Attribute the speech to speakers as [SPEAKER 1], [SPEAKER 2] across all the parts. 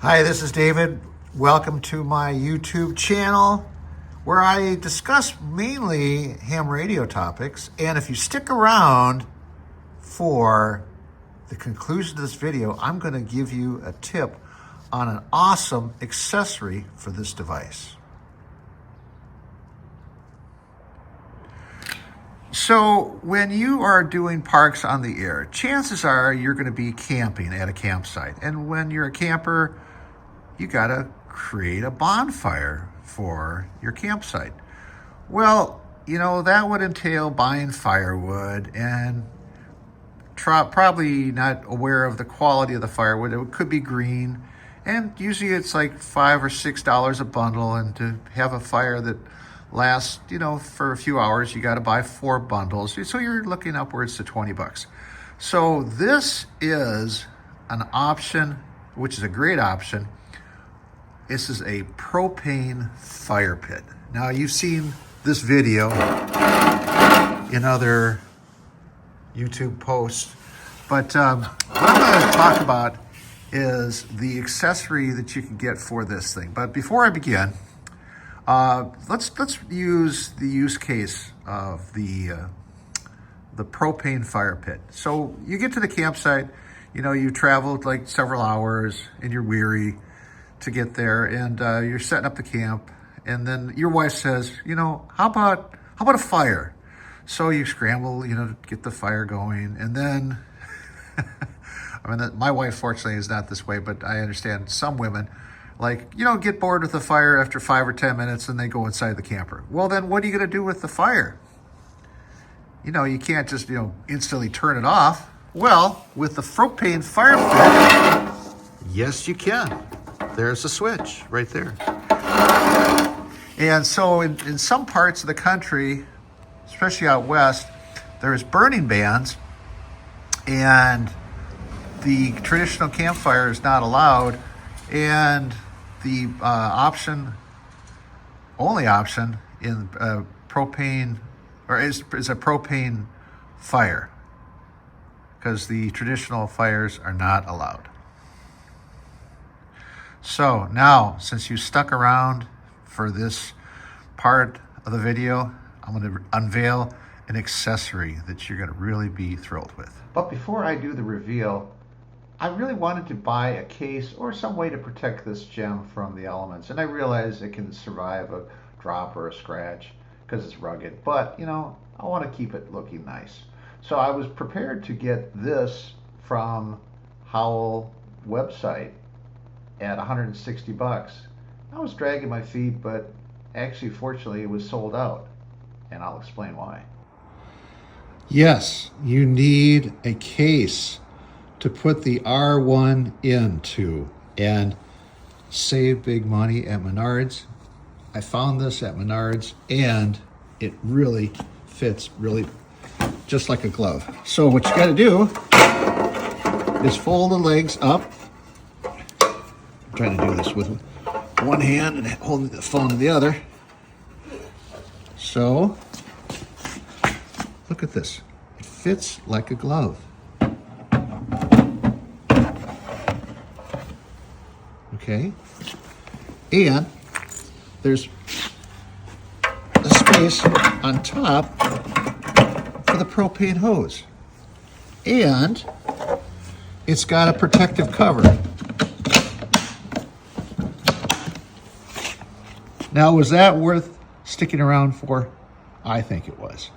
[SPEAKER 1] Hi, this is David. Welcome to my YouTube channel where I discuss mainly ham radio topics. And if you stick around for the conclusion of this video, I'm going to give you a tip on an awesome accessory for this device. So when you are doing parks on the air, chances are you're going to be camping at a campsite. And when you're a camper, you got to create a bonfire for your campsite. Well, that would entail buying firewood and probably not aware of the quality of the firewood. It could be green, and usually it's like $5 or $6 a bundle. And to have a fire that lasts, for a few hours, you got to buy 4 bundles. So you're looking upwards to $20. So this is an option, which is a great option. This is a propane fire pit. Now, you've seen this video in other YouTube posts, but what I'm going to talk about is the accessory that you can get for this thing. But before I begin, let's use the use case of the propane fire pit. So you get to the campsite, you traveled like several hours and you're weary to get there, and you're setting up the camp, and then your wife says, how about a fire? So you scramble, to get the fire going, and then my wife fortunately is not this way, but I understand some women get bored with the fire after 5 or 10 minutes and they go inside the camper. Well, then what are you going to do with the fire? You can't just, instantly turn it off. Well, with the propane fire pit, yes, you can. There's a switch right there. And so in some parts of the country, especially out west, there's burning bans, and the traditional campfire is not allowed, and the only option in propane, or is a propane fire, because the traditional fires are not allowed. So now, since you stuck around for this part of the video, I'm going to unveil an accessory that you're going to really be thrilled with. But before I do the reveal, I really wanted to buy a case or some way to protect this gem from the elements. And I realize it can survive a drop or a scratch because it's rugged, but I want to keep it looking nice. So I was prepared to get this from Howl website at $160. I was dragging my feet, but actually, fortunately, it was sold out, and I'll explain why. Yes, you need a case to put the R1 into and save big money at Menards. I found this at Menards, and it really fits just like a glove. So what you got to do is fold the legs up. I'm trying to do this with one hand and holding the phone in the other. So look at this. It fits like a glove. Okay. And there's a space on top for the propane hose. And it's got a protective cover. Now, was that worth sticking around for? I think it was.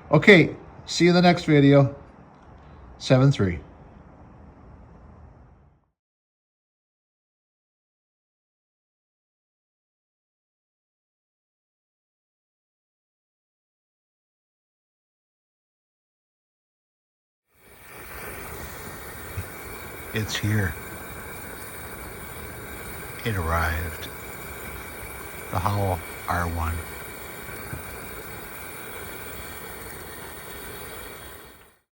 [SPEAKER 1] Okay, see you in the next video. 7-3. It's here. It arrived. The Howl R1.